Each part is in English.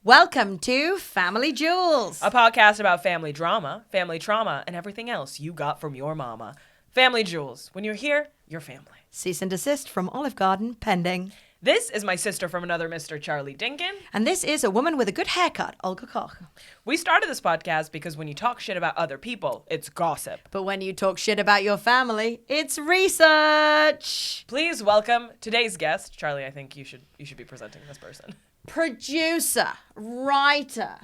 Welcome to Family Jewels, a podcast about family drama, family trauma, and everything else you got from your mama. Family Jewels. When you're here, you're family. Cease and desist from Olive Garden pending. This is my sister from another Mr. Charlie Dinkin. And this is a woman with a good haircut, Olga Koch. We started this podcast because when you talk shit about other people, it's gossip. But when you talk shit about your family, it's research. Please welcome today's guest. Charlie, I think you should be presenting this person. Producer, writer,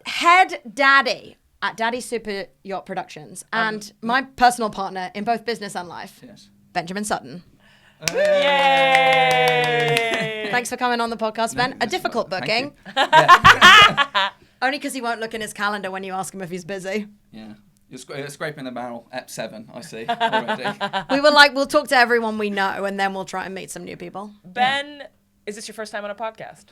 head daddy at Daddy Super Yacht Productions, and my personal partner in both business and life, Yes. Benjamin Sutton. Yay! Thanks for coming on the podcast, Ben. A difficult booking. Only because he won't look in his calendar when you ask him if he's busy. Yeah. You're scraping the barrel. Ep7, I see already. We were like, we'll talk to everyone we know, and then we'll try and meet some new people. Ben, is this your first time on a podcast?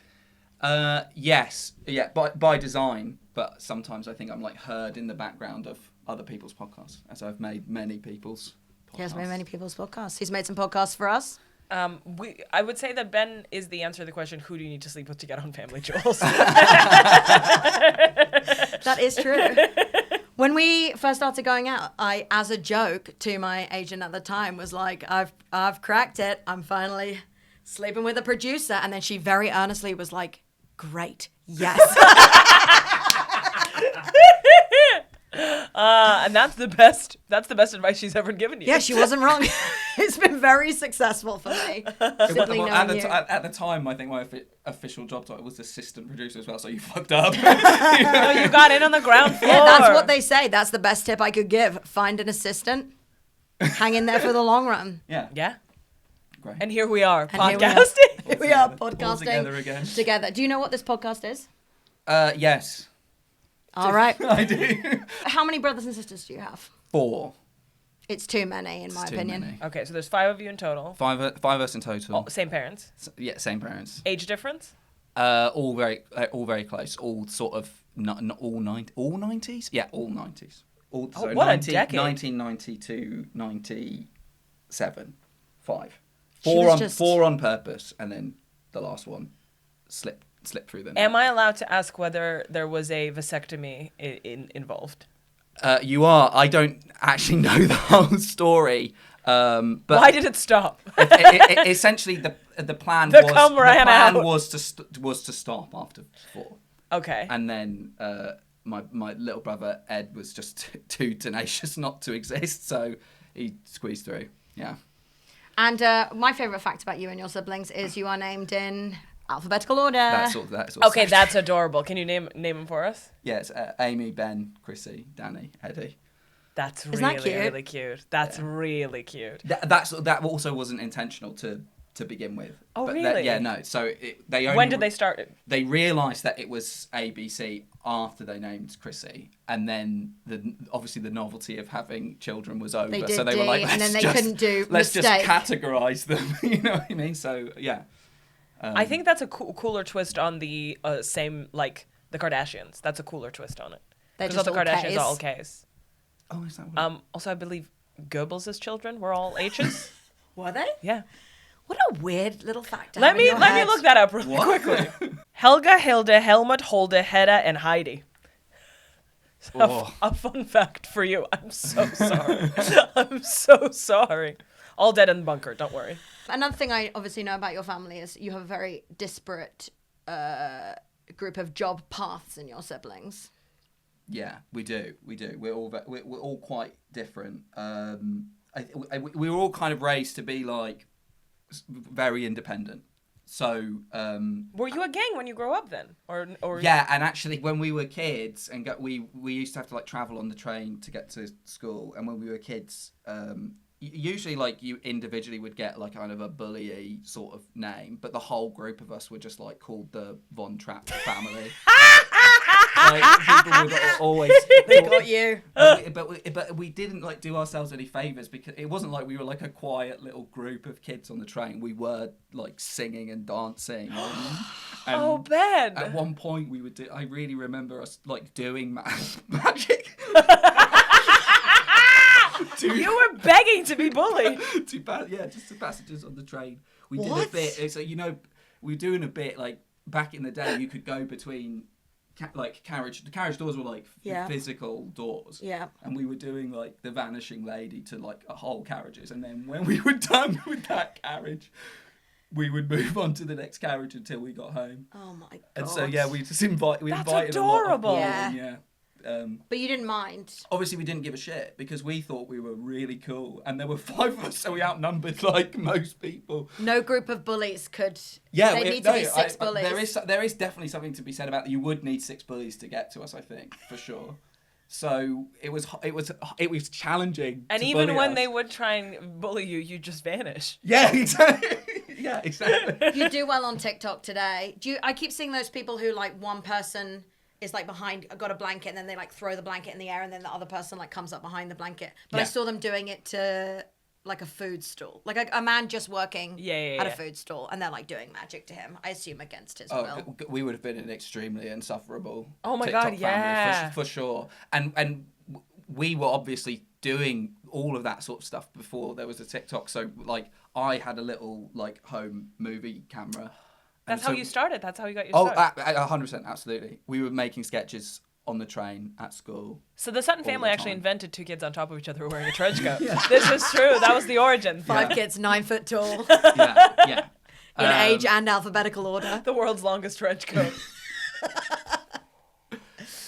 Yes. Yeah, by design. But sometimes I think I'm like heard in the background of other people's podcasts, as I've made many people's podcasts. He has made many people's podcasts. He's made some podcasts for us. I would say that Ben is the answer to the question, who do you need to sleep with to get on Family Jewels? That is true. When we first started going out, I, as a joke to my agent at the time, was like, I've cracked it. I'm finally sleeping with a producer. And then she very earnestly was like, great, yes. And that's the best advice she's ever given you. Yeah, she wasn't wrong. It's been very successful for me. Simply knowing you. At the time, I think my official job title was assistant producer as well, so you fucked up. No, you got in on the ground floor. Yeah, that's what they say. That's the best tip I could give. Find an assistant. Hang in there for the long run. Yeah. Yeah. Great. And here we are, And here we are. podcasting. Here we are, All podcasting together again. together. Do you know what this podcast is? Yes. All right. I do. How many brothers and sisters do you have? 4. It's too many, in my It's too opinion. many. Okay, so there's 5 of you in total. Five of us in total. Oh, same parents. Yeah, same parents. Age difference? All very close. All sort of not all 90s. Yeah, all 90s. All Oh, what a decade. 1990 to 97. 5. She was just- 4 on purpose, and then the last one slipped through them. Am I allowed to ask whether there was a vasectomy involved? You are. I don't actually know the whole story. But Why did it stop? essentially, the plan The cum ran out. was to stop after 4. Okay. And then my little brother Ed was just too tenacious not to exist, so he squeezed through. Yeah. And my favourite fact about you and your siblings is you are named in alphabetical order. That's all. Okay, that's adorable. Can you name them for us? Yeah, it's Amy, Ben, Chrissy, Danny, Eddie. That's Isn't really, that cute? really cute. That's really cute. That also wasn't intentional to begin with. Oh, But really? Yeah, no. So they only, When did they start it? They realised that it was ABC after they named Chrissy, and then obviously the novelty of having children was over. They so did they were like, D, and then let's they couldn't do let's mistake. just categorise them. You know what I mean? So yeah. I think that's a cooler twist on the same, like, the Kardashians. That's a cooler twist on it. They're Because all just the all Kardashians Ks. are all Ks. Oh, is that what? Also, I believe Goebbels' children were all H's. Were they? Yeah. What a weird little fact to Let have in me your head. look that up really quickly. Helga, Hilda, Helmut, Holde, Hedda, and Heidi. Oh. A fun fact for you. I'm so sorry. I'm so sorry. All dead in the bunker. Don't worry. Another thing I obviously know about your family is you have a very disparate group of job paths in your siblings. Yeah, we do. We're all quite different. We were all kind of raised to be like very independent. So Were you a gang when you grow up then, or yeah, and actually when we were kids and we used to have to like travel on the train to get to school, and when we were kids, usually like you individually would get like kind of a bully sort of name, but the whole group of us were just like called the Von Trapp family. Like, people would always They got you. but we didn't like do ourselves any favors, because it wasn't like we were like a quiet little group of kids on the train. We were like singing and dancing. And Oh, Ben. At one point we would do. I really remember us like doing magic. You were begging to be bullied. just to passengers on the train. We did What? a bit. So we were doing a bit like back in the day, you could go between the carriage doors were like physical doors. Yeah. And we were doing like the Vanishing Lady to like a whole carriages, and then when we were done with that carriage, we would move on to the next carriage until we got home. Oh my god. And so we just invited adorable. a lot of Yeah. people. Yeah. But you didn't mind. Obviously, we didn't give a shit because we thought we were really cool, and there were 5 of us, so we outnumbered like most people. No group of bullies could. Yeah, They need to be 6 bullies. There is definitely something to be said about that. You would need 6 bullies to get to us, I think, for sure. So it was challenging. And to even bully when us. they would try and bully you, you just vanish. Yeah, exactly. Yeah, exactly. You do well on TikTok today. I keep seeing those people who like one person is like got a blanket, and then they like throw the blanket in the air, and then the other person like comes up behind the blanket. But I saw them doing it to like a food stall, like a man just working at a food stall, and they're like doing magic to him. I assume against his will. We would have been an extremely insufferable. Oh my TikTok God, yeah. family, for sure. And we were obviously doing all of that sort of stuff before there was a TikTok. So like I had a little like home movie camera. That's how you started. That's how you got your Oh, start. 100%, absolutely. We were making sketches on the train at school. So the Sutton all family the actually time. invented 2 kids on top of each other wearing a trench coat. This is true. That was the origin. 5 kids, 9 foot tall, Yeah. in age and alphabetical order. The world's longest trench coat.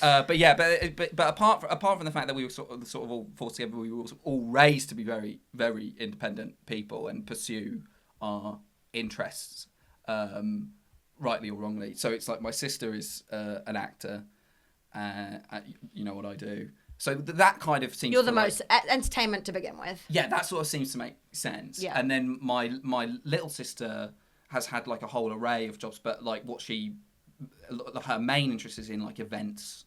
But apart from the fact that we were sort of all forced together, we were all raised to be very, very independent people and pursue our interests, rightly or wrongly. So it's like my sister is an actor, you know what I do. So that kind of seems. You're the most entertainment to begin with. Yeah, that sort of seems to make sense. Yeah. And then my little sister has had like a whole array of jobs, but like her main interest is in like events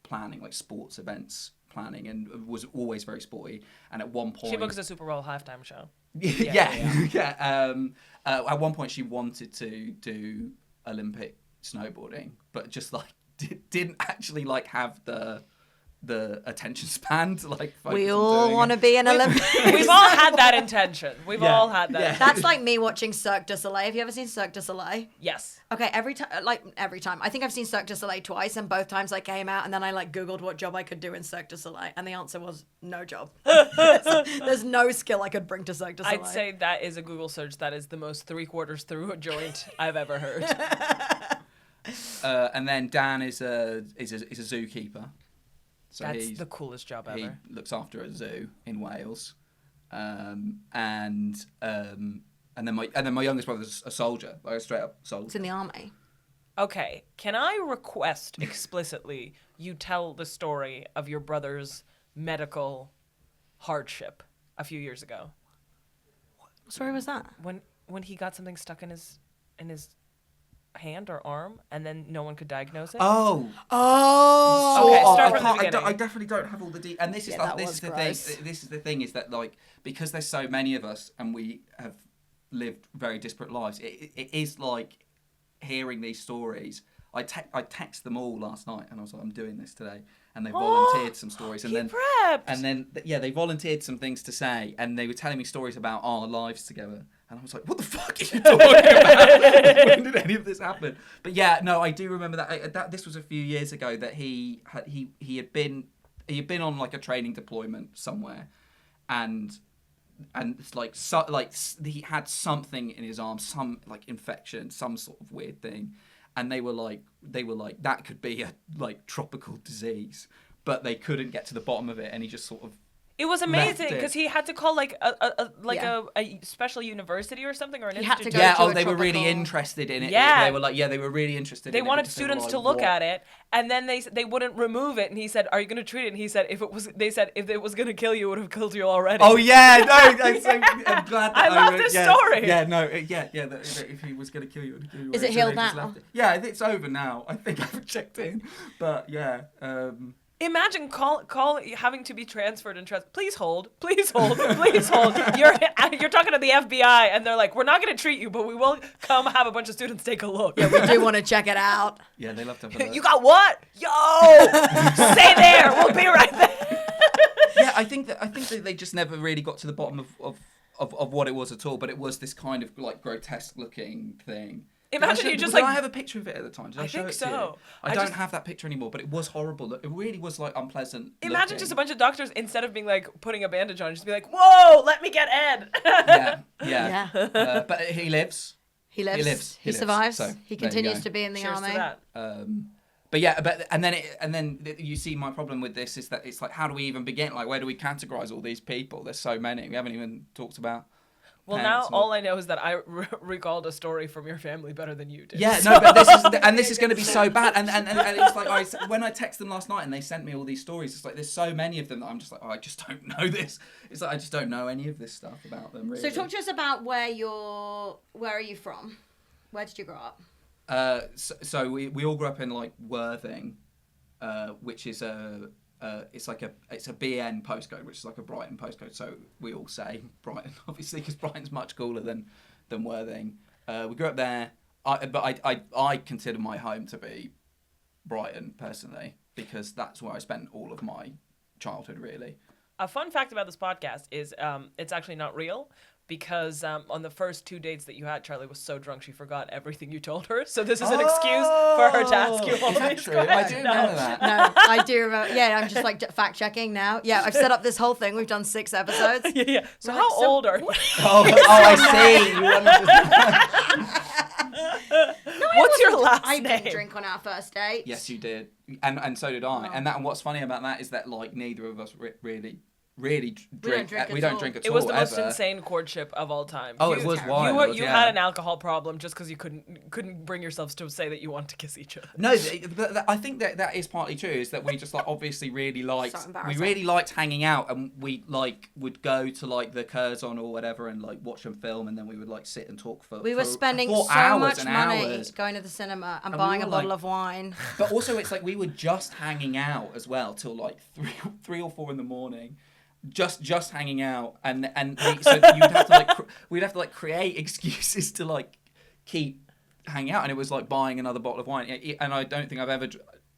planning, like sports events planning, and was always very sporty. And at one point, She books a Super Bowl halftime show. yeah. At one point, she wanted to do Olympic snowboarding, but just like didn't actually like have the attention span to like focus We on all doing want to it. be an Olympic. We've all had that intention. We've all had that. Yeah. That's like me watching Cirque du Soleil. Have you ever seen Cirque du Soleil? Yes. Okay, every time. I think I've seen Cirque du Soleil twice, and both times I came out, and then I like Googled what job I could do in Cirque du Soleil, and the answer was no job. There's no skill I could bring to Cirque du Soleil. I'd say that is a Google search that is the most 3/4 through a joint I've ever heard. And then Dan is a zookeeper. So That's the coolest job he ever. looks after a zoo in Wales, and then my youngest brother's a soldier, like a straight up soldier. It's in the army. Okay, can I request explicitly you tell the story of your brother's medical hardship a few years ago What story was that? when he got something stuck in his hand or arm, and then no one could diagnose it? Oh. Okay, start from the beginning. I definitely don't have all the details. And this is Yeah, this that is the was thing. This is the thing is that like because there's so many of us and we have lived very disparate lives. It is like hearing these stories. I text them all last night and I was like, I'm doing this today, and they volunteered some stories, and He then prepped. and then they volunteered some things to say, and they were telling me stories about our lives together. And I was like, what the fuck are you talking about? When did any of this happen? But yeah, no, I do remember that this was a few years ago that he had been on like a training deployment somewhere, and it's like he had something in his arm, some like infection, some sort of weird thing, and they were like that could be a like tropical disease, but they couldn't get to the bottom of it, and he just sort of. It was amazing because he had to call like a special university or something, or an He had to institute. go to a They were really tropical- interested in it. Yeah. They were really interested They in it. wanted because they were students like, to look what? at it, and then they wouldn't remove it. And he said, "Are you going to treat it?" And he said, if it was going to kill you, it would have killed you already. Oh yeah, no, I'm glad that I love this story. Yeah, no, that if he was going to kill you, it would kill you. Is it So healed they just now? left it. Yeah, it's over now. I think I've checked in, but yeah. Imagine call having to be transferred and please hold, please hold, please hold. You're talking to the FBI, and they're like, we're not going to treat you, but we will come have a bunch of students take a look. Yeah, we do want to check it out. Yeah, they love to have a look. You got what? Yo, stay there. We'll be right there. Yeah, I think that they just never really got to the bottom of what it was at all. But it was this kind of like grotesque looking thing. Imagine you just did like. I have a picture of it at the time? Did I show think it to you? so. I don't have that picture anymore, but it was horrible. It really was like unpleasant. Imagine looking. just a bunch of doctors, instead of being like putting a bandage on, just be like, "Whoa, let me get Ed." Yeah. But he lives. He lives. He survives. So, He there you continues go. to be in the Cheers army. to that. And then you see my problem with this is that it's like, how do we even begin? Like, where do we categorize all these people? There's so many. We haven't even talked about. Well, now all I know is that I recalled a story from your family better than you did. Yeah, no, but this is going to be so bad. And it's like when I texted them last night and they sent me all these stories, it's like there's so many of them that I'm just like, I just don't know this. It's like I just don't know any of this stuff about them. Really. So talk to us about where are you from? Where did you grow up? So we all grew up in like Worthing, which is it's a BN postcode, which is like a Brighton postcode. So we all say Brighton, obviously, because Brighton's much cooler than Worthing. We grew up there, but I consider my home to be Brighton personally, because that's where I spent all of my childhood, really. A fun fact about this podcast is it's actually not real, because on the first 2 dates that you had, Charlie was so drunk she forgot everything you told her. So this is an excuse for her to ask you all Is that these true? I questions. do remember that. No, I do remember. Yeah, I'm just like fact checking now. Yeah, I've set up this whole thing. We've done 6 episodes. Yeah. So Right, how so- old are you? I see. You wanted to... What's your last I name? didn't drink on our first date. Yes, you did, and so did I. And what's funny about that is that like neither of us really drink. We don't drink at all. It was the most ever. insane courtship of all time. Oh, it was wild. You had an alcohol problem just because you couldn't bring yourselves to say that you want to kiss each other. No, but I think that is partly true. Is that we just like obviously really liked. So We embarrassing. really liked hanging out, and we like would go to like the Curzon or whatever and like watch them film, and then we would like sit and talk for. We were spending for so hours much and money hours. going to the cinema and we buying a were bottle like- of wine. But also, it's like we were just hanging out as well till like 3 or 4 in the morning. Just hanging out, and so you'd have to like we'd have to like create excuses to like keep hanging out, and it was like buying another bottle of wine. And I don't think I've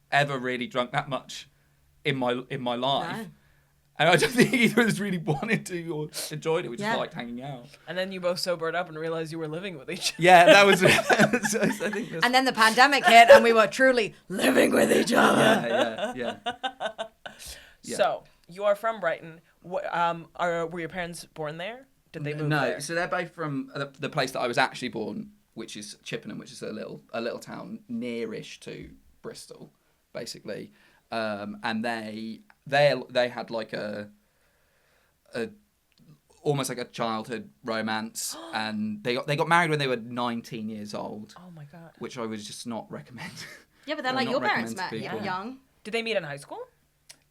ever really drunk that much in my life. No. And I don't think either of us really wanted to or enjoyed it. We just liked hanging out. And then you both sobered up and realized you were living with each other. Yeah, that was. I think that's, And then the pandemic hit, and we were truly living with each other. yeah. So you are from Brighton. Were your parents born there? Did they move No, there? so they're both from the place that I was actually born, which is Chippenham, which is a little town nearish to Bristol, basically. And they had like a almost like a childhood romance, and they got married when they were 19 years old. Oh my god! Which I would just not recommend. Yeah, but then I would like your not parents recommend met to people. young. Did they meet in high school?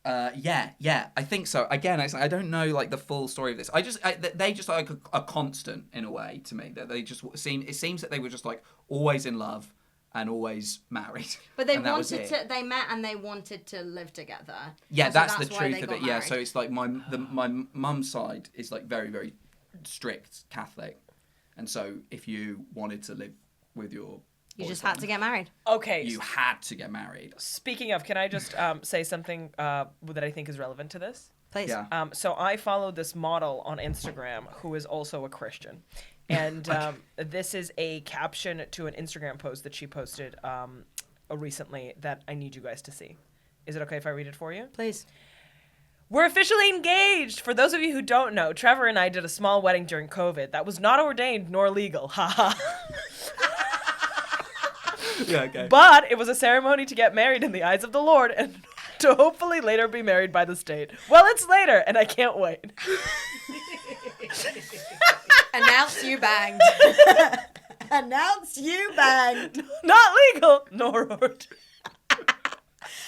Yeah, I think so. Again, I don't know like the full story of this. They just like a constant in a way to me. That they just it seems that they were just like always in love and always married. But they and that was wanted it. to. They met and they wanted to live together. Yeah, And so that's the why truth they of got it. Yeah, married. so it's like my mum's side is like very, very strict Catholic, and so if you wanted to live with your You just had to get married. Okay. you had to get married. Speaking of, can I just say something that I think is relevant to this? Please. Yeah. So I followed this model on Instagram who is also a Christian. And this is a caption to an Instagram post that she posted recently that I need you guys to see. Is it okay if I read it for you? Please. We're officially engaged. For those of you who don't know, Trevor and I did a small wedding during COVID that was not ordained nor legal. Haha. Yeah, okay. But it was a ceremony to get married in the eyes of the Lord and to hopefully later be married by the state. Well, it's later, and I can't wait. Announce you banged. Announce you banged. Not legal, nor ordained.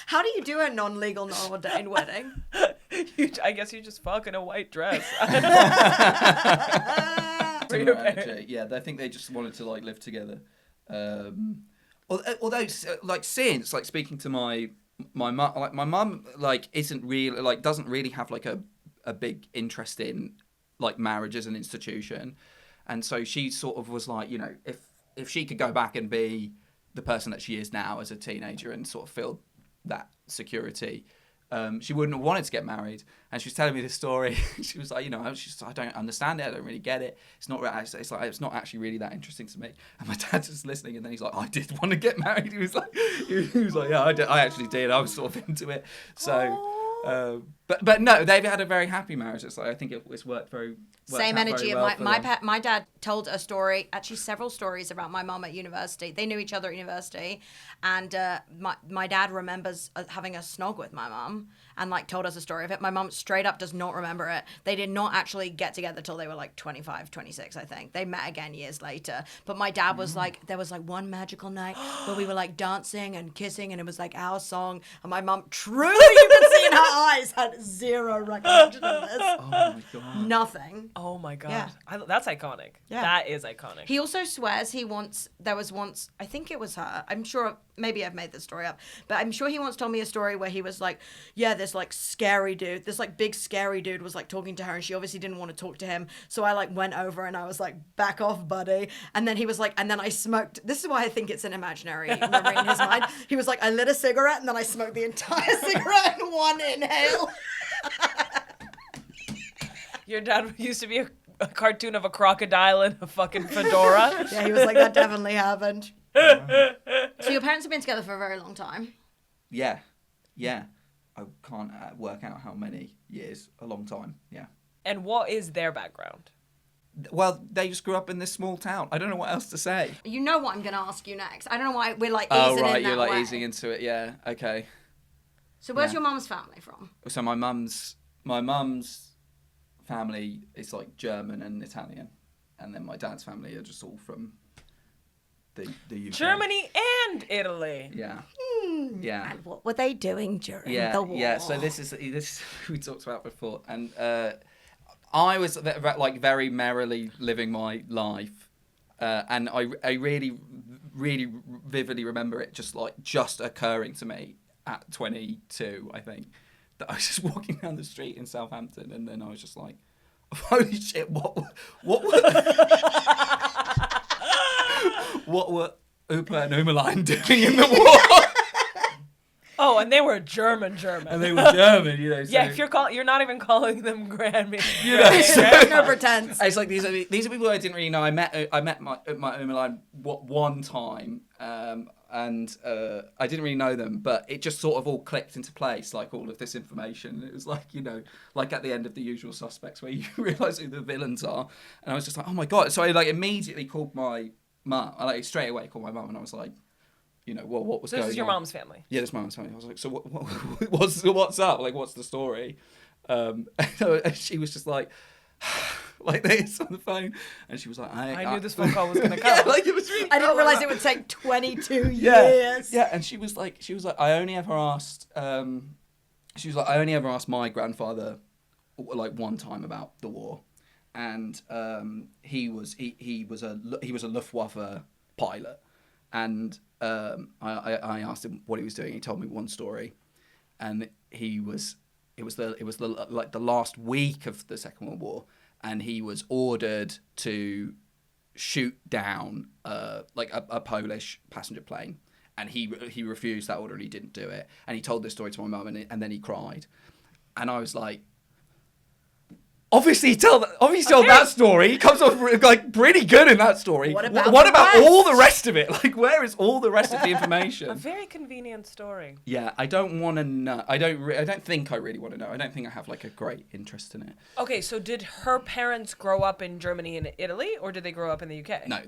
How do you do a non-legal, non-ordained wedding? I guess you just fuck in a white dress. Similar, actually. Yeah, I think they just wanted to like live together. Although like since like speaking to my mum, like my mum like isn't really like doesn't really have like a big interest in like marriage as an institution, and so she sort of was like, you know, if she could go back and be the person that she is now as a teenager and sort of feel that security, she wouldn't have wanted to get married. And she was telling me this story. She was like, you know, I don't understand it. I don't really get it. It's not actually really that interesting to me. And my dad's just listening, and then he's like, I did want to get married. He was like, yeah, I actually did. I was sort of into it. So. But no, they've had a very happy marriage. It's like I think it's worked same out energy. very well My dad told a story, actually several stories about my mum at university. They knew each other at university, and my dad remembers having a snog with my mum and like told us a story of it. My mum straight up does not remember it. They did not actually get together till they were like 25, 26, I think. They met again years later. But my dad was like, there was like one magical night where we were like dancing and kissing, and it was like our song. And my mum, truly, you could see in her eyes, had zero recollection of this. Oh my god. Nothing. Oh my god. Yeah. That's iconic. Yeah. That is iconic. He also swears there was once, I think it was her. I'm sure, maybe I've made this story up, but I'm sure he once told me a story where he was like, yeah, this like scary dude, this like big scary dude was like talking to her, and she obviously didn't want to talk to him. So I like went over and I was like, back off, buddy. And then he was like, and then I smoked. This is why I think it's an imaginary memory in his mind. He was like, I lit a cigarette and then I smoked the entire cigarette in one inhale. Your dad used to be a cartoon of a crocodile in a fucking fedora. Yeah, he was like, that definitely happened. So your parents have been together for a very long time. Yeah. I can't work out how many years. A long time. Yeah. And what is their background? Well, they just grew up in this small town. I don't know what else to say. You know what I'm going to ask you next. I don't know why we're like Oh easing right, in that you're like way. easing into it. Yeah. Okay. So where's Yeah. your mum's family from? So my mum's family is like German and Italian, and then my dad's family are just all from the UK. Germany and Italy. Yeah. Yeah. And what were they doing during Yeah, the war? yeah. So this is we talked about before, and I was like very merrily living my life, and I really, really vividly remember it just occurring to me at 22, I think, that I was just walking down the street in Southampton, and then I was just like, holy shit, what were Upa and Ummerlein doing in the war? Oh, and they were German. And they were German, you know. So, Yeah, if you're not even calling them Grammy. you know, so, No pretense. it's like these are people I didn't really know. I met my Ummerlein one time, and I didn't really know them, but it just sort of all clicked into place, like all of this information. It was like, you know, like at the end of The Usual Suspects, where you realise who the villains are, and I was just like, oh my god! So I like immediately called my mum. I like straight away called my mum, and I was like, you know, what was going on? This is your mom's family. Yeah, this is my mom's family. I was like, so what's up? Like, what's the story? And she was just like this on the phone, and she was like, I knew this phone call was gonna come. Yeah, like it was really. I didn't realize it would take 22 Yeah, years. yeah, and she was like, I only ever asked my grandfather like one time about the war, and he was a Luftwaffe pilot, and I asked him what he was doing. He told me one story, and it was the last week of the Second World War, and he was ordered to shoot down like a Polish passenger plane, and he refused that order and he didn't do it. And he told this story to my mum, and then he cried, and I was like, Obviously, tell that story. He comes off like pretty good in that story. What about all the rest of it? Like, where is all the rest of the information? A very convenient story. Yeah, I don't want to know. I don't think I really want to know. I don't think I have like a great interest in it. Okay, so did her parents grow up in Germany and Italy, or did they grow up in the UK? No.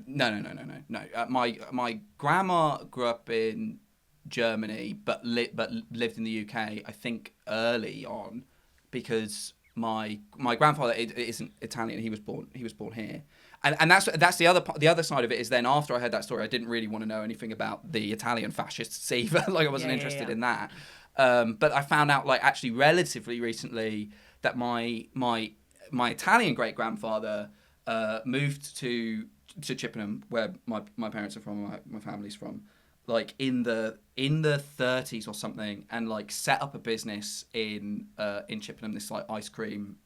My grandma grew up in Germany, but lived in the UK. I think early on, because my grandfather isn't Italian. He was born here, and that's the other side of it. Is then after I heard that story, I didn't really want to know anything about the Italian fascists either. Like, I wasn't interested in that. But I found out like actually relatively recently that my Italian great grandfather moved to Chippenham, where my parents are from, my family's from, like in the 30s or something, and like set up a business in Chippenham, this like ice cream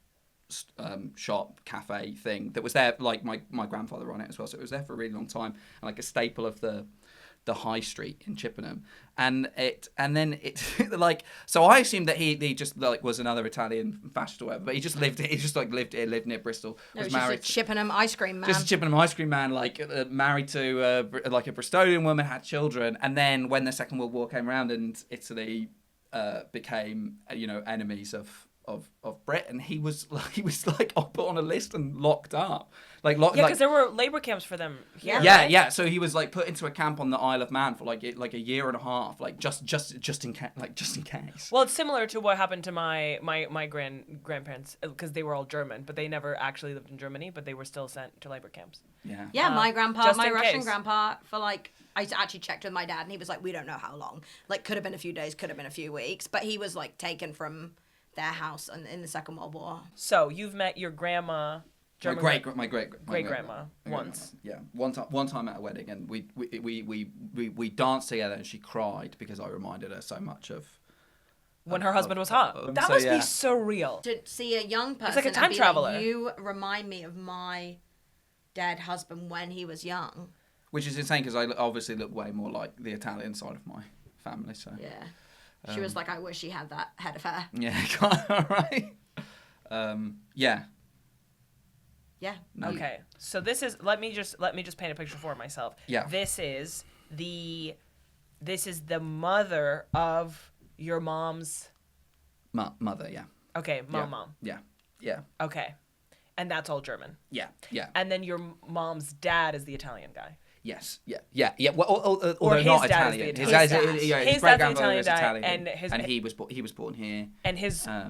shop cafe thing that was there. Like my grandfather ran it as well, so it was there for a really long time, and like a staple of the the high street in Chippenham, and then it like, so I assumed that he just like was another Italian fascist or whatever, but he just lived near Bristol, No, was just married a Chippenham ice cream man. just a Chippenham ice cream man, like married to like a Bristolian woman, had children, and then when the Second World War came around and Italy became enemies of Britain, he was like put on a list and locked up. Because there were labor camps for them here. Yeah. So he was like put into a camp on the Isle of Man for like a year and a half, like just in case. Well, it's similar to what happened to my grandparents, because they were all German, but they never actually lived in Germany, but they were still sent to labor camps. Yeah. Yeah, my grandpa, just my in Russian case. grandpa, for like, I actually checked with my dad, and he was like, we don't know how long. Like, could have been a few days, could have been a few weeks, but he was like taken from their house in the Second World War. So you've met your grandma, My great grandma once. Yeah, one time at a wedding, and we danced together, and she cried because I reminded her so much of when her husband was hot. That must be surreal. To see a young person, It's like a time and be traveler. Like, you remind me of my dead husband when he was young. Which is insane because I obviously look way more like the Italian side of my family. So Yeah, she was like, I wish he had that head of hair. yeah, all right. Yeah. Yeah. No. Okay, so this is let me just paint a picture for myself. Yeah. This is the mother of your mom's. Mother, yeah. Okay, mom. Yeah. Okay, and that's all German. Yeah. And then your mom's dad is the Italian guy. Yes. Yeah. Well, although Or his not dad is Italian. the His Italian. dad, His his dad's great the grandfather was Italian guy, Italian, and he was born here. And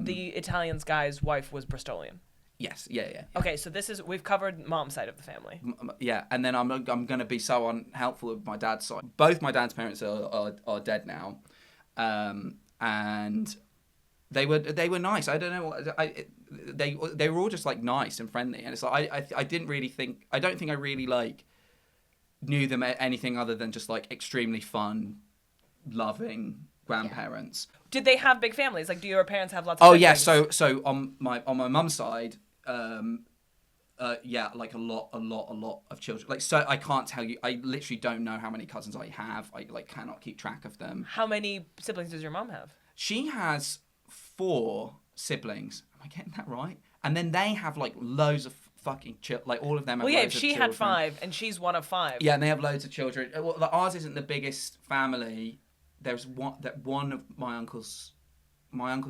the Italian's guy's wife was Bristolian. Yes. Yeah. Okay, so we've covered mom's side of the family. Yeah, and then I'm going to be so unhelpful with my dad's side. Both my dad's parents are dead now, and they were nice. I don't know. They were all just like nice and friendly, and it's like I don't think I really like knew them anything other than just like extremely fun, loving grandparents. Did they have big families? Like, do your parents have lots of siblings? So on my mum's side, like a lot of children. Like, so I can't tell you. I literally don't know how many cousins I have. I like cannot keep track of them. How many siblings does your mom have? She has 4 siblings. Am I getting that right? And then they have like loads of fucking like all of them. Have Well, yeah, if loads of she children. had 5 and she's one of 5. Yeah, and they have loads of children. Well, ours isn't the biggest family. There's one of my uncle's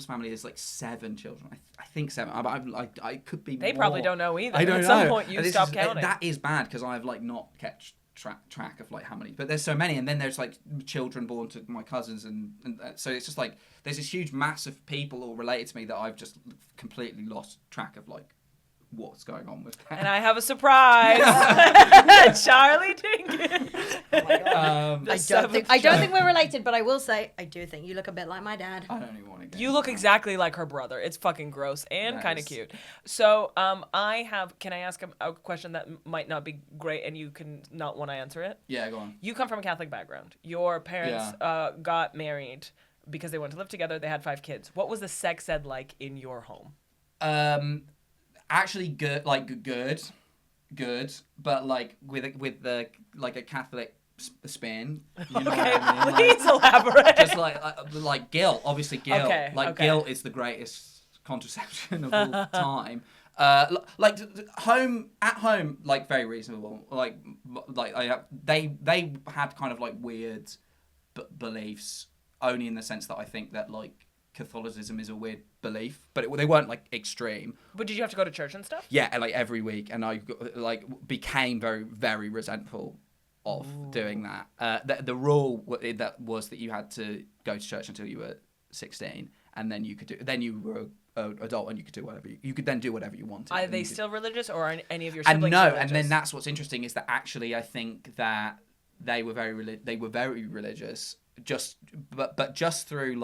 family is like 7 children. I think 7. I could be. They more. probably don't know either. I don't At know. some point, you And stop counting. That is bad because I've like not kept track of like how many. But there's so many, and then there's like children born to my cousins, and so it's just like there's this huge mass of people all related to me that I've just completely lost track of like what's going on with that. And I have a surprise. Charlie Jenkins. Oh my God. I don't think we're related, but I will say I do think you look a bit like my dad. I don't even want to get You look exactly like her brother. It's fucking gross and That kind of is- cute. So, can I ask a question that might not be great and you can not want to answer it? Yeah, go on. You come from a Catholic background. Your parents got married because they wanted to live together. They had 5 kids. What was the sex ed like in your home? Actually, good, but like with the like a Catholic spin. You know Okay, what I mean? please elaborate. Just like guilt. Obviously, guilt. Okay, okay. Guilt is the greatest contraception of all time. At home, like very reasonable. They had kind of like weird beliefs, only in the sense that I think that like Catholicism is a weird belief, but they weren't like extreme. But did you have to go to church and stuff? Yeah, and like every week, and I like became very, very resentful of doing that. The rule that was that you had to go to church until you were 16, and then you were an adult and you could do whatever you could then do whatever you wanted. Are they still religious, or are any of your And siblings no, religious? and then that's what's interesting is that actually I think that they were very religious, just through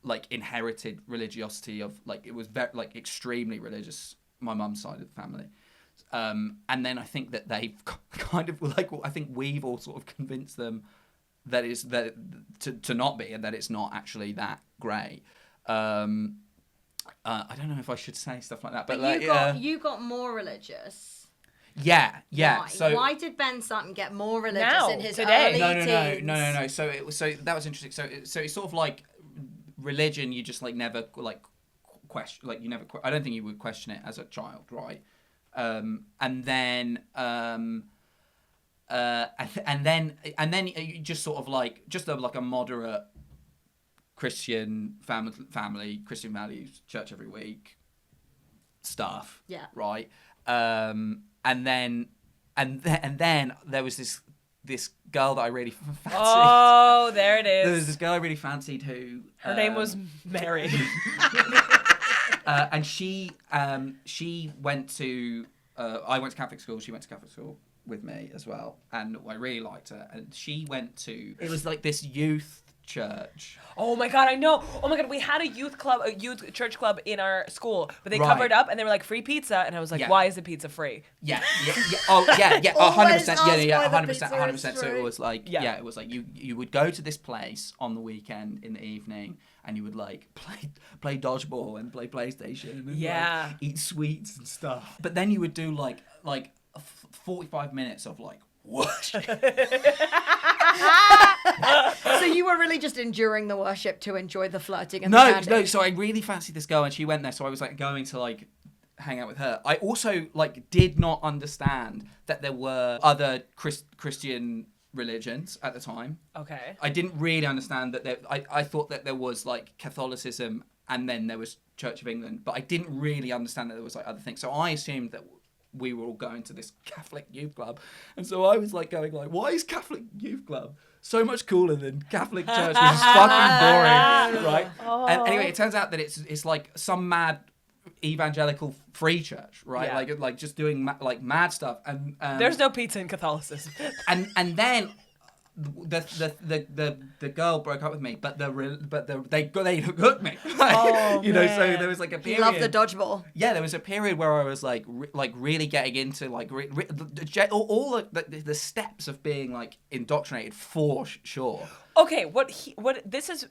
like inherited religiosity of like it was very like extremely religious, my mum's side of the family, and then I think that they've kind of like I think we've all sort of convinced them that it's that to not be, and that it's not actually that great. I don't know if I should say stuff like that, but like, you got more religious. Yeah. Why? So Why did Ben Sutton get more religious Now, in his today. early teens? No. So that was interesting. So it's sort of like religion. You just like never like question. Like you never. I don't think you would question it as a child, right? And then you just sort of like like a moderate Christian family, Christian values, church every week stuff. Yeah. Right. And then there was this girl that I really fancied. Oh, there it is. There was this girl I really fancied who Her name was Mary. and she went to I went to Catholic school. She went to Catholic school with me as well, and I really liked her. And she went to, it was like this youth church. Oh my god, I know. Oh my god, we had a youth church club in our school, but they Right. covered up and they were like free pizza, and I was like, Yeah. why is the pizza free? Yeah. Oh yeah, 100%. Always Yeah, ask why the 100%, pizza 100%. is So it free. was like, Yeah. it was like you would go to this place on the weekend in the evening, and you would like play dodgeball and play PlayStation and Yeah. like, eat sweets and stuff. But then you would do like 45 minutes of like worship. So you were really just enduring the worship to enjoy the flirting and the candy. No. So I really fancied this girl, and she went there. So I was like going to like hang out with her. I also like did not understand that there were other Christian religions at the time. Okay. I didn't really understand that I thought that there was like Catholicism and then there was Church of England, but I didn't really understand that there was like other things. So I assumed that we were all going to this Catholic youth club, and so I was like going like, why is Catholic youth club so much cooler than Catholic church, which is fucking boring, right? And anyway, it turns out that it's like some mad evangelical free church, right? Yeah. Like just doing like mad stuff, and There's no pizza in Catholicism. and then the girl broke up with me, but they hooked me. Oh, you know, so man. there was like a He period. loved the dodgeball. Yeah, there was a period where I was like really getting into like all the steps of being like indoctrinated for sure. Okay, this is,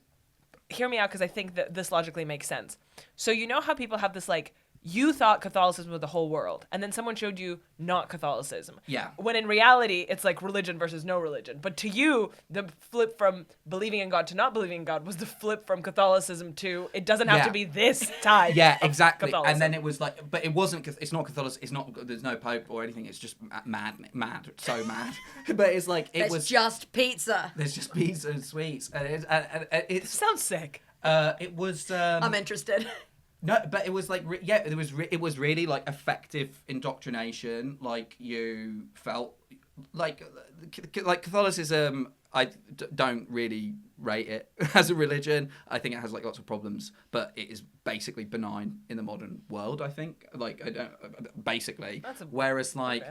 hear me out, because I think that this logically makes sense. So you know how people have this like, you thought Catholicism was the whole world, and then someone showed you not Catholicism. Yeah. When in reality, it's like religion versus no religion. But to you, the flip from believing in God to not believing in God was the flip from Catholicism to it doesn't have Yeah. to be this type. Yeah, of exactly. Catholicism. And then it was like, but it wasn't. It's not Catholic. It's not. There's no pope or anything. It's just mad, so mad. But it's like it There's was just pizza. There's just pizza and sweets, and it's Sounds sick. it was. I'm interested. No, but it was like it was really like effective indoctrination. Like you felt like Catholicism. I don't really rate it as a religion. I think it has like lots of problems, but it is basically benign in the modern world. I think like I don't basically. Whereas like.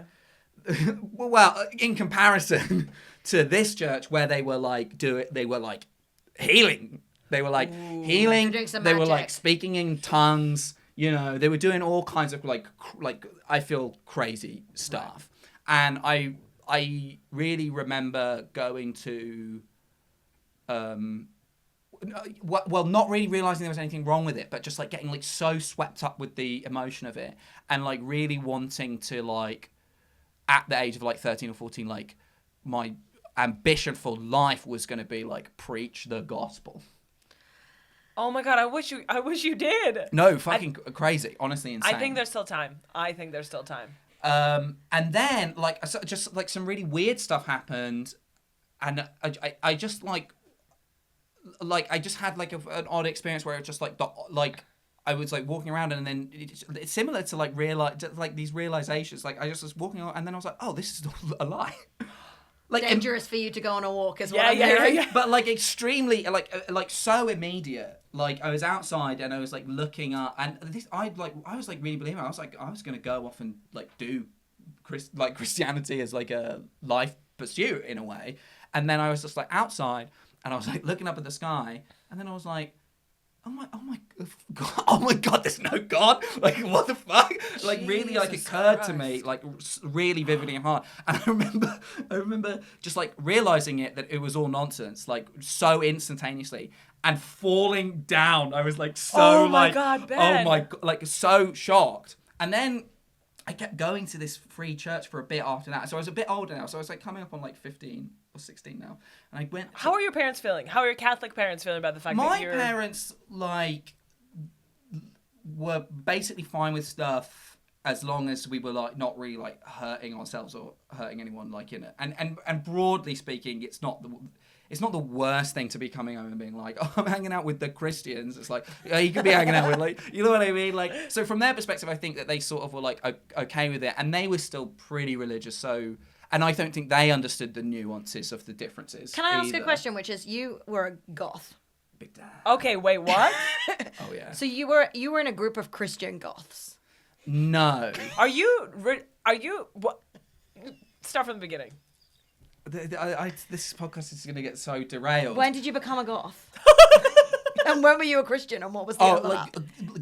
Okay. Well, in comparison to this church, where they were like healing. They were like healing. Doing some They were like magic. speaking in tongues. You know, they were doing all kinds of like I feel crazy stuff. And I really remember going to well, not really realizing there was anything wrong with it, but just like getting like so swept up with the emotion of it, and like really wanting to like at the age of like 13 or 14, like my ambition for life was going to be like preach the gospel. Oh my god, I wish you did. No, fucking crazy. Honestly, insane. I think there's still time. And then like just like some really weird stuff happened, and I just like I just had like an odd experience where it just like I was like walking around, and then it's similar to like these realizations. Like I just was walking around, and then I was like, oh, this is a lie. Like Dangerous for you to go on a walk is what Yeah, I'm yeah, hearing. yeah. but like extremely like so immediate. Like I was outside and I was like looking up, and I was like really believing. I was like I was gonna go off and like do Christianity as like a life pursuit in a way. And then I was just like outside, and I was like looking up at the sky, and then I was like, oh my god, there's no God. Like what the fuck? Like really, like Jesus occurred to Christ. me like really vividly and hard. And I remember just like realizing that it was all nonsense, like so instantaneously, and falling down. I was like so Oh my like God, oh Ben. my god, like so shocked. And then I kept going to this free church for a bit after that. So I was a bit older now. So I was like coming up on like 15 or 16 now. And I went. How are your parents feeling? How are your Catholic parents feeling about the fact that My you're... parents like were basically fine with stuff as long as we were like not really like hurting ourselves or hurting anyone like in it. And broadly speaking, it's not the worst thing to be coming home and being like, oh, I'm hanging out with the Christians. It's like, yeah, you could be hanging out with like, you know what I mean? Like, so from their perspective, I think that they sort of were like okay with it, and they were still pretty religious. So, and I don't think they understood the nuances of the differences. Can I ask either. a question, which is, you were a goth. Big Dad. Okay, wait, what? Oh yeah. So you were in a group of Christian goths. No. Are you what? Start from the beginning. This podcast is going to get so derailed. When did you become a goth? And when were you a Christian? And what was the overlap?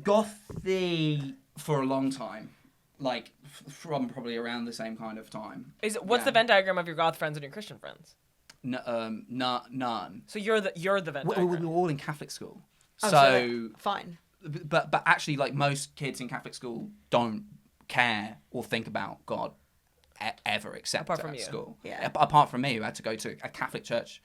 Gothy for a long time, like from probably around the same kind of time. What's the Venn diagram of your goth friends and your Christian friends? None. So you're the Venn We diagram. were all in Catholic school, Oh, so fine. but actually, like most kids in Catholic school don't care or think about God ever, except Apart from at you. school. Yeah. Apart from me, who had to go to a Catholic church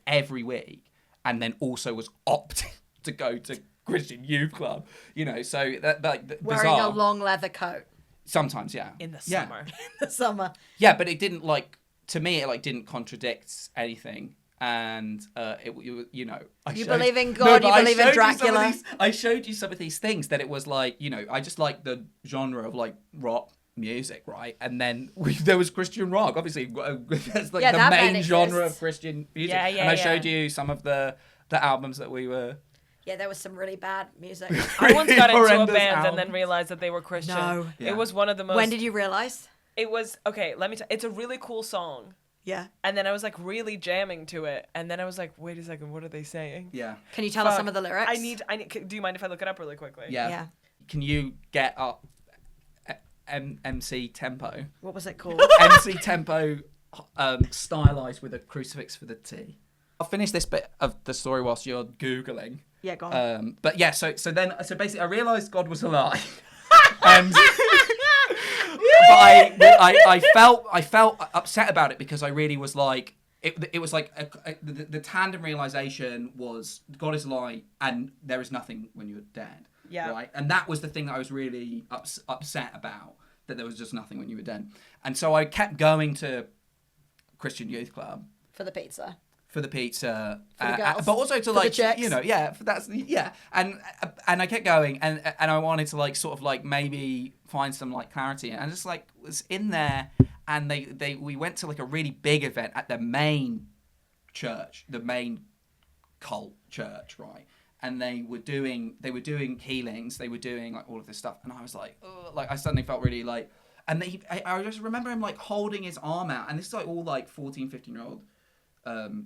every week, and then also was opting to go to Christian youth club. You know, so that like Wearing bizarre. a long leather coat Sometimes, yeah. In the Yeah. summer. in the summer. Yeah, but it didn't like, to me, it like didn't contradict anything. And you know, You believe in God, you believe in Dracula. I showed you some of these things that it was like, you know, I just like the genre of like rock music, right? And then there was Christian rock, obviously. That's like the that main band genre exists. of Christian music. Yeah, and I yeah. showed you some of the albums that we were. Yeah, there was some really bad music. I once got into a horrendous band and albums. then realized that they were Christian. No. Yeah. It was one of the most... When did you realize? It was... Okay, let me tell... It's a really cool song. Yeah. And then I was like really jamming to it. And then I was like, wait a second, what are they saying? Yeah. Can you tell us some of the lyrics? I need. Do you mind if I look it up really quickly? Yeah. Yeah. Can you get up MC Tempo? What was it called? MC Tempo stylized with a crucifix for the T. I'll finish this bit of the story whilst you're Googling. Yeah, go on. But yeah, so basically I realised God was alive. And but I felt upset about it because I really was like, it was like the tandem realization was God is alive and there is nothing when you're dead. Yeah. Right. And that was the thing that I was really upset about, that there was just nothing when you were dead. And so I kept going to Christian Youth Club For the pizza. for the pizza, For the girls. but also to For like, the chicks. you know, and I kept going, and I wanted to like sort of like maybe find some like clarity, and I just like was in there, and we went to like a really big event at the main church, the main cult church, right? And they were doing healings, they were doing like all of this stuff, and I was like, ugh, like I suddenly felt really like, and I just remember him like holding his arm out, and this is like all like 14, 15-year-old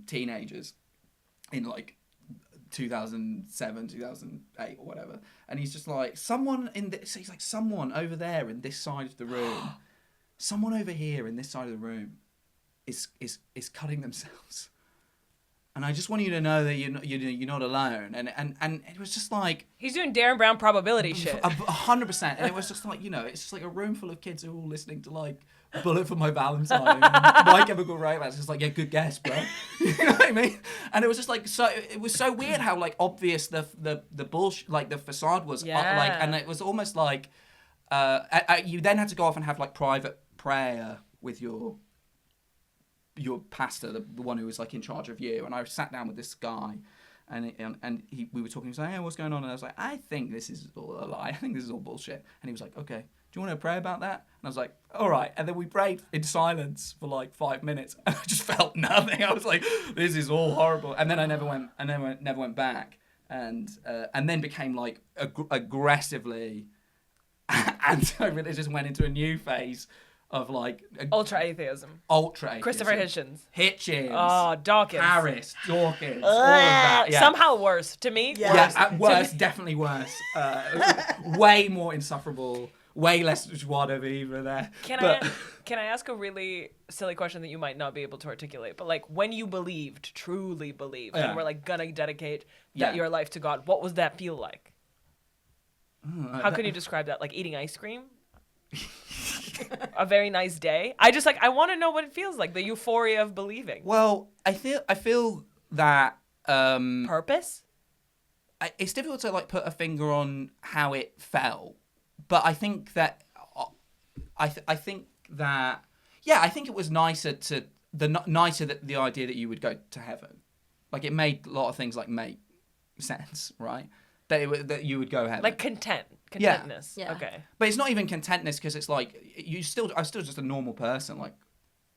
teenagers in like 2007, 2008 or whatever, and he's just like, someone over there in this side of the room, someone over here in this side of the room is cutting themselves, and I just want you to know that you're not alone, and it was just like He's doing Darren Brown probability shit. 100%, and it was just like, you know, it's just like a room full of kids who are all listening to like Bullet for My Valentine, My Chemical Romance. It's like, yeah, good guess, bro. You know what I mean? And it was just like, so it was so weird how like obvious the bullshit, like the facade was, Yeah. like, and it was almost like you then had to go off and have like private prayer with your pastor, the one who was like in charge of you. And I sat down with this guy, and we were talking. He was like, "Hey, what's going on?" And I was like, "I think this is all a lie. I think this is all bullshit." And he was like, "Okay, do you want to pray about that?" And I was like, "All right." And then we prayed in silence for like 5 minutes, and I just felt nothing. I was like, "This is all horrible." And then I never went back, and then became like aggressively anti-religious. Went into a new phase of like Ultra atheism. ultra Christopher atheism. Hitchens. Hitchens. Oh, Dawkins. Harris, Dawkins, all of that. Yeah. Somehow worse. To me, Yeah. worse. Yeah, worse, definitely worse. Way more insufferable. Way less joie de vivre there. Can I ask a really silly question that you might not be able to articulate? But like, when you truly believed, Yeah. and were like gonna dedicate Yeah. your life to God, what was that feel like? How can you describe that? Like eating ice cream? a very nice day. I want to know what it feels like, the euphoria of believing. Well, I feel that Purpose? it's difficult to like put a finger on how it felt, but I think that I think that I think it was nicer that the idea that you would go to heaven, like it made a lot of things like make sense, right? That you would go heaven, Like contentness. Yeah. Okay. but it's not even contentness because it's like I'm still just a normal person. Like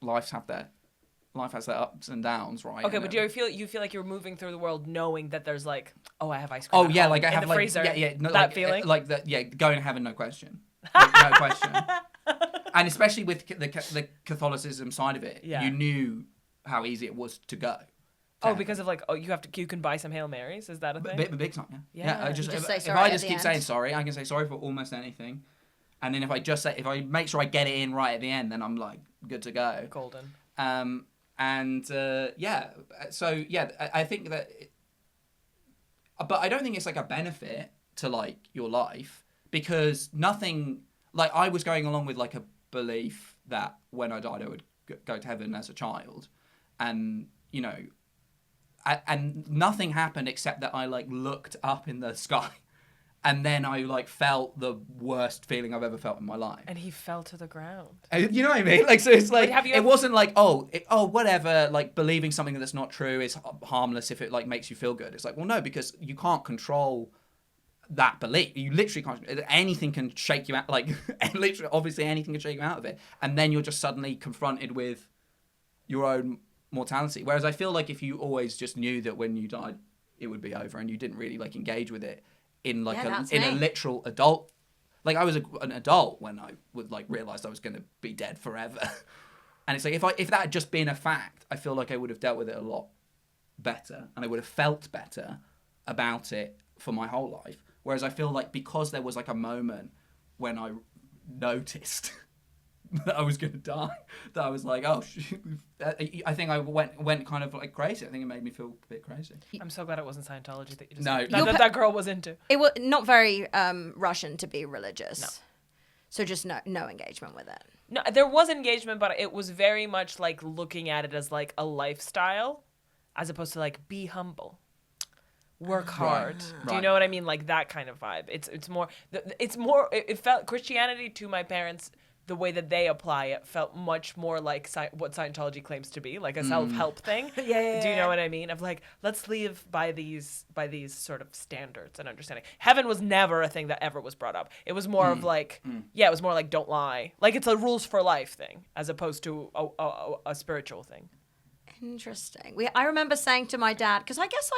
life has their ups and downs, right? Okay, And, but do you feel like you're moving through the world knowing that there's like, I have ice cream. oh at yeah, home like I in have the like freezer. no, that like, feeling. like that, going to heaven, no question, like, no question. And especially with the Catholicism side of it, Yeah. you knew how easy it was to go. Because of like, you can buy some Hail Marys. Is that a thing? Big time, yeah. Yeah. I You just just if, say if sorry I at just the keep end. saying sorry, I can say sorry for almost anything. And then if I make sure I get it in right at the end, then I'm like good to go. Golden. I think that, but I don't think it's like a benefit to like your life because nothing, like I was going along with like a belief that when I died I would go to heaven as a child, and you know, and nothing happened except that I like looked up in the sky. And then I like felt the worst feeling I've ever felt in my life. And he fell to the ground. You know what I mean? Like, so it's like, Have you it ever- wasn't like, whatever, like believing something that's not true is harmless if it like makes you feel good. It's like, well, no, because you can't control that belief. You literally can't. Anything can shake you out. Like, literally, obviously anything can shake you out of it. And then you're just suddenly confronted with your own mortality. Whereas I feel like if you always just knew that when you died, it would be over and you didn't really like engage with it in like a literal adult, like I was an adult when I would like realized I was going to be dead forever. And it's like if that had just been a fact, I feel like I would have dealt with it a lot better and I would have felt better about it for my whole life. Whereas I feel like because there was like a moment when I noticed that I was going to die, that I was like, oh, I think I went kind of like crazy. I think it made me feel a bit crazy. I'm so glad it wasn't Scientology that you just No. that girl was into. It was not very Russian to be religious. No. So just no engagement with it. No, there was engagement, but it was very much like looking at it as like a lifestyle, as opposed to like be humble, work hard. Do you Right. know what I mean? Like that kind of vibe. It's more. It felt Christianity to my parents. The way that they apply it felt much more like what Scientology claims to be, like a self-help thing. Yeah. Do you know what I mean? Of like, let's live by these sort of standards and understanding. Heaven was never a thing that ever was brought up. It was more of like, it was more like don't lie. Like it's a rules for life thing as opposed to a spiritual thing. Interesting. I remember saying to my dad, because I guess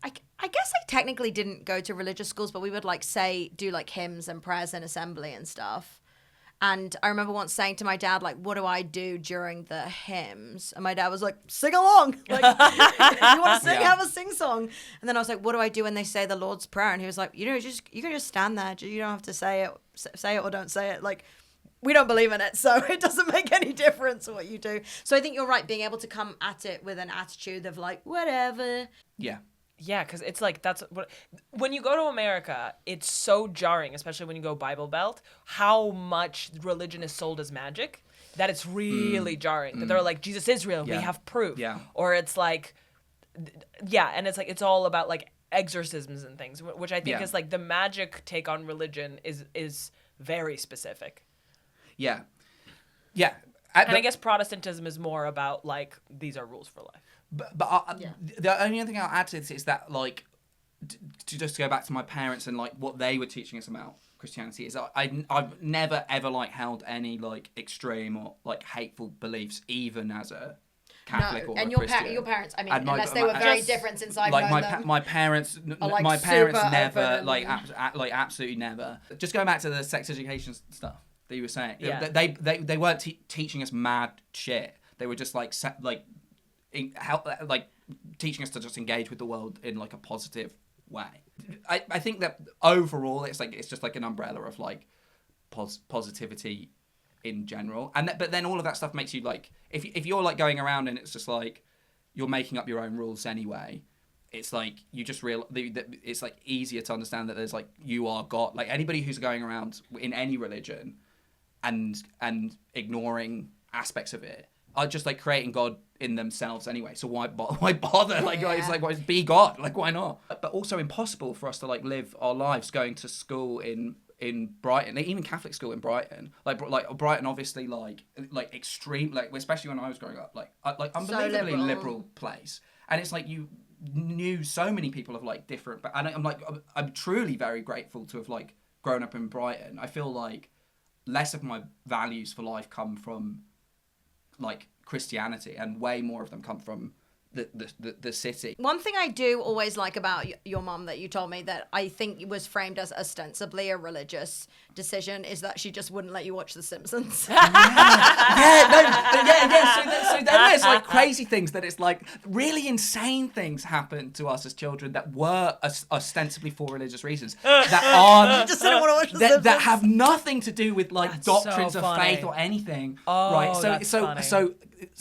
I technically didn't go to religious schools, but we would like do like hymns and prayers in assembly and stuff. And I remember once saying to my dad, like, what do I do during the hymns? And my dad was like, sing along. Like, if you want to sing, have a sing song. And then I was like, what do I do when they say the Lord's Prayer? And he was like, you can just stand there. You don't have to say it or don't say it. Like, we don't believe in it, so it doesn't make any difference what you do. So I think you're right, being able to come at it with an attitude of like, whatever. Yeah. Yeah, because it's like when you go to America, it's so jarring, especially when you go Bible Belt, how much religion is sold as magic that it's really jarring. That they're like, Jesus is real, we have proof. Yeah. Or it's like, and it's like it's all about like exorcisms and things, which I think is like the magic take on religion is very specific. Yeah. Yeah. And I guess Protestantism is more about like these are rules for life. But the only thing I'll add to this is that, like, to just go back to my parents and, like, what they were teaching us about Christianity is I've never, ever, like, held any, like, extreme or, like, hateful beliefs, even as a Catholic or and a Christian. your parents, I mean, And unless they were very different since I've like known them. my parents like, my parents super never, open like, and- like, absolutely never. Just going back to the sex education stuff that you were saying. Yeah. They weren't teaching us mad shit. They were just, like, teaching us to just engage with the world in like a positive way. I think that overall it's just like an umbrella of like positivity in general, but then all of that stuff makes you like if you're like going around and it's just like you're making up your own rules anyway, it's like you just it's like easier to understand that there's like you are God. Like anybody who's going around in any religion and ignoring aspects of it are just like creating God in themselves anyway. So why bother? Like it's like why be God? Like why not? But also impossible for us to like live our lives going to school in Brighton, like, even Catholic school in Brighton, like Brighton, obviously like extreme, like especially when I was growing up, like unbelievably liberal place, and it's like you knew so many people of like different, but I'm truly very grateful to have like grown up in Brighton. I feel like less of my values for life come from like Christianity, and way more of them come from the city. One thing I do always like about your mum that you told me that I think was framed as ostensibly a religious decision is that she just wouldn't let you watch The Simpsons. So then there's like crazy things that it's like really insane things happen to us as children that were ostensibly for religious reasons that aren't. Just didn't want to watch The Simpsons. That have nothing to do with like That's doctrines so of funny. faith or anything. Oh, right. that's funny. So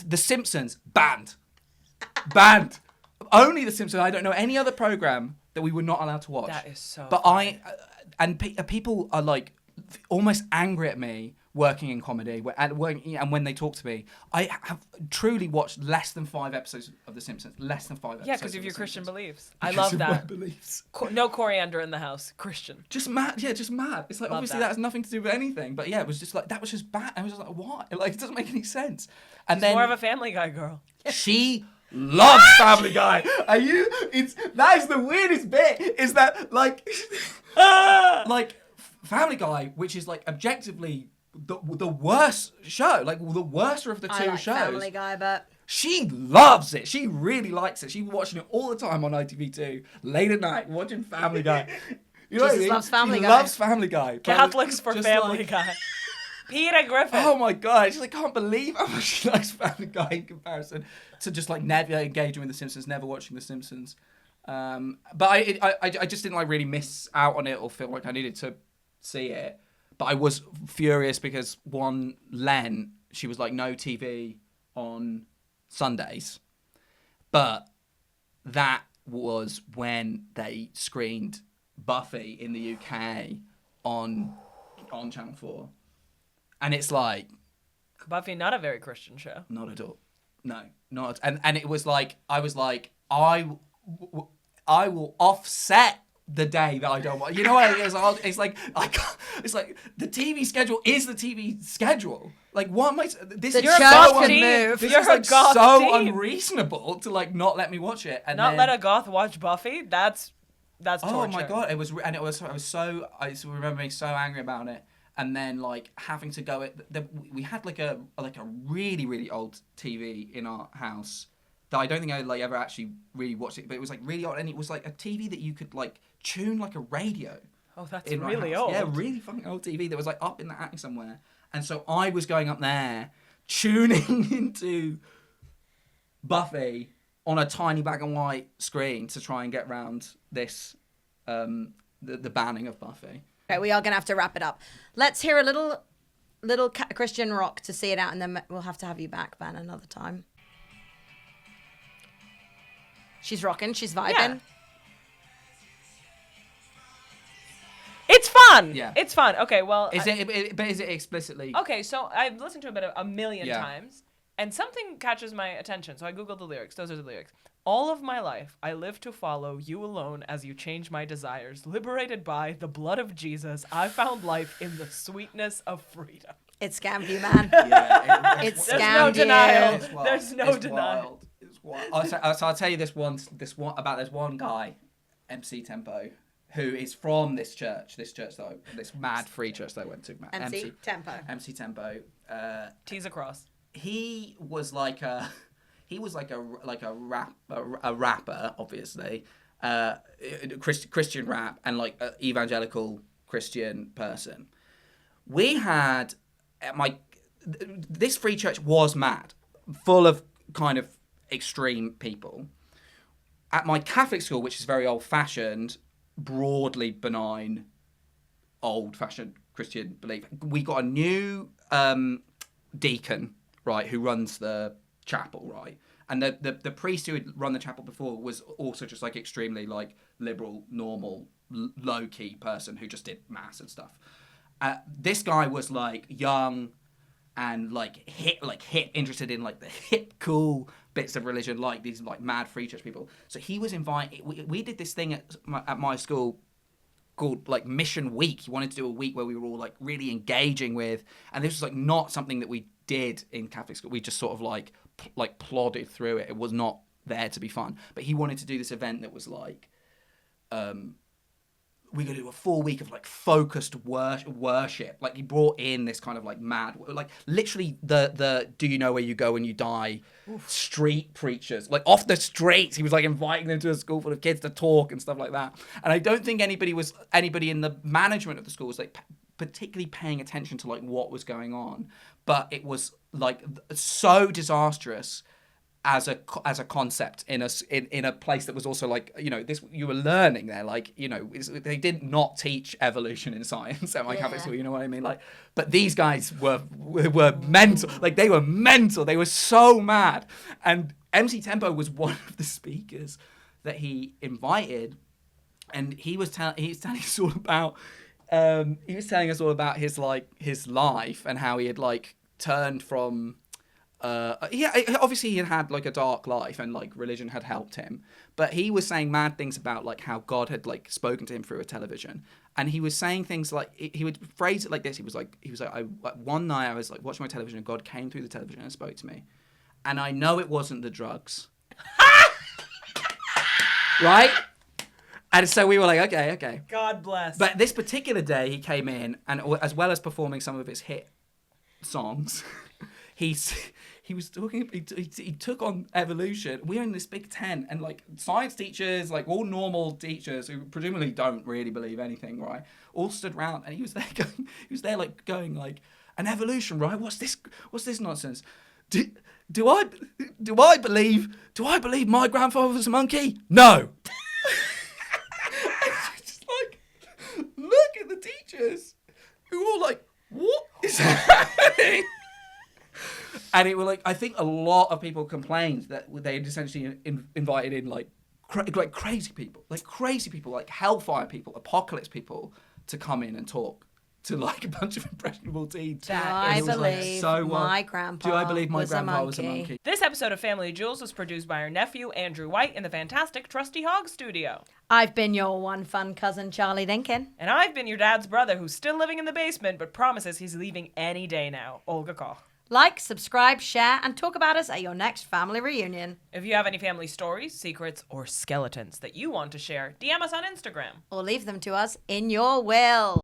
The Simpsons banned. Only The Simpsons. I don't know any other program that we were not allowed to watch. That is so But funny. people are like almost angry at me working in comedy, and when they talk to me, I have truly watched less than 5 episodes of The Simpsons. Less than 5 episodes. Yeah, because of The your Christian Simpsons. beliefs. I Because love of my that. beliefs. No coriander in the house. Christian. Just mad. Yeah, just mad. It's like Love obviously that. that has nothing to do with anything, but yeah, it was just like that was just bad. I was just like, what? Like it doesn't make any sense. And She's then more of a Family Guy girl. she loves Family Guy. That is the weirdest bit. Is that like Family Guy, which is like objectively the worst show, like the worser of the two I like shows. Family Guy, but She loves it. She really likes it. She's watching it all the time on ITV2, late at night, watching Family Guy. You know what I Jesus mean? loves Family She Guy. loves Family Guy. But Catholics for just Family like, Guy. Peter Griffin. Oh my god, she like can't believe how much she likes Family Guy in comparison to just like never engaging with The Simpsons, never watching The Simpsons. But I just didn't like really miss out on it or feel like I needed to see it. But I was furious because one Len, she was like no TV on Sundays, but that was when they screened Buffy in the UK on Channel 4, and it's like Buffy, not a very Christian show. not at all. No, not. And it was like I was like I will offset the day that I don't want. You know what? It's like I can't, it's like the TV schedule is the TV schedule. Like what am I? This The is church so can un- move. This You're is a like goth so team. unreasonable to like not let me watch it and Not then, let a goth watch Buffy? That's torture. Oh my god! I was so I just remember being so angry about it, and then like having to go. We had like a really old TV in our house that I don't think I like ever actually really watched it, but it was like really old, and it was like a TV that you could like tune like a radio. Oh, that's in my really house. old. Yeah, really fucking old TV that was like up in the attic somewhere, and so I was going up there tuning into Buffy on a tiny black and white screen to try and get round this the banning of Buffy. okay, we are gonna have to wrap it up. Let's hear a little Christian rock to see it out, and then we'll have to have you back, Ben, another time. She's rocking. She's vibing. Yeah. It's fun. Yeah. It's fun. Okay, well. Is it explicitly? Okay, so I've listened to it a million Yeah. times, and something catches my attention. So I googled the lyrics. Those are the lyrics. All of my life, I live to follow you alone as you change my desires. Liberated by the blood of Jesus, I found life in the sweetness of freedom. It scammed you, man. Yeah, It's There's no scammed you. denial. It's wild. There's no It's denial. wild. It's wild. I'll tell you this one about this one guy, MC Tempo, who is from this mad free church that I went to. MC Tempo. MC Tempo. T's across. He was like a rapper, obviously, Christian rap, and like an evangelical Christian person. We had this free church was mad, full of kind of extreme people. At my Catholic school, which is very old-fashioned, broadly benign, old-fashioned Christian belief, we got a new deacon, right, who runs the chapel, right, And the priest who had run the chapel before was also just like extremely like liberal, normal, low key person who just did mass and stuff. This guy was like young and like hip, interested in like the hip, cool bits of religion, like these like mad free church people. So he was invited. We did this thing at my school called like Mission Week. He wanted to do a week where we were all like really engaging with, and this was like not something that we did in Catholic school. We just sort of like plodded through it. It was not there to be fun. But he wanted to do this event that was like, we're going to do a full week of like focused worship. Like he brought in this kind of like mad, like literally the do you know where you go when you die street preachers, like off the streets. He was like inviting them to a school full of kids to talk and stuff like that. And I don't think anybody in the management of the school was like particularly paying attention to like what was going on. But it was like so disastrous as a concept in a place that was also like, you know, this, you were learning there, like, you know, they did not teach evolution in science at my Catholic school, you know what I mean? Like, but these guys were mental, like they were mental, they were so mad. And MC Tempo was one of the speakers that he invited, and he was telling us all about his life and how he had like turned from obviously he had like a dark life and like religion had helped him, but he was saying mad things about like how God had like spoken to him through a television. And he was saying things like, he would phrase it like this. He was like, one night I was like watching my television and God came through the television and spoke to me, and I know it wasn't the drugs. Right? And so we were like, okay. God bless. But this particular day he came in, and as well as performing some of his hit songs, he was talking. He took on evolution. We were in this big tent, and like science teachers, like all normal teachers who presumably don't really believe anything, right? All stood around, and he was there going like, an evolution, right? What's this nonsense? Do I believe my grandfather was a monkey? No. Just like, look at the teachers who were all like, what is happening? And it was like, I think a lot of people complained that they had essentially invited in like crazy people, like hellfire people, apocalypse people to come in and talk to like a bunch of impressionable teens. Do I believe my grandpa was a monkey? This episode of Family Jewels was produced by our nephew, Andrew White, in the fantastic Trusty Hog studio. I've been your one fun cousin, Charlie Lincoln. And I've been your dad's brother, who's still living in the basement, but promises he's leaving any day now, Olga Koch. Like, subscribe, share, and talk about us at your next family reunion. If you have any family stories, secrets, or skeletons that you want to share, DM us on Instagram. Or leave them to us in your will.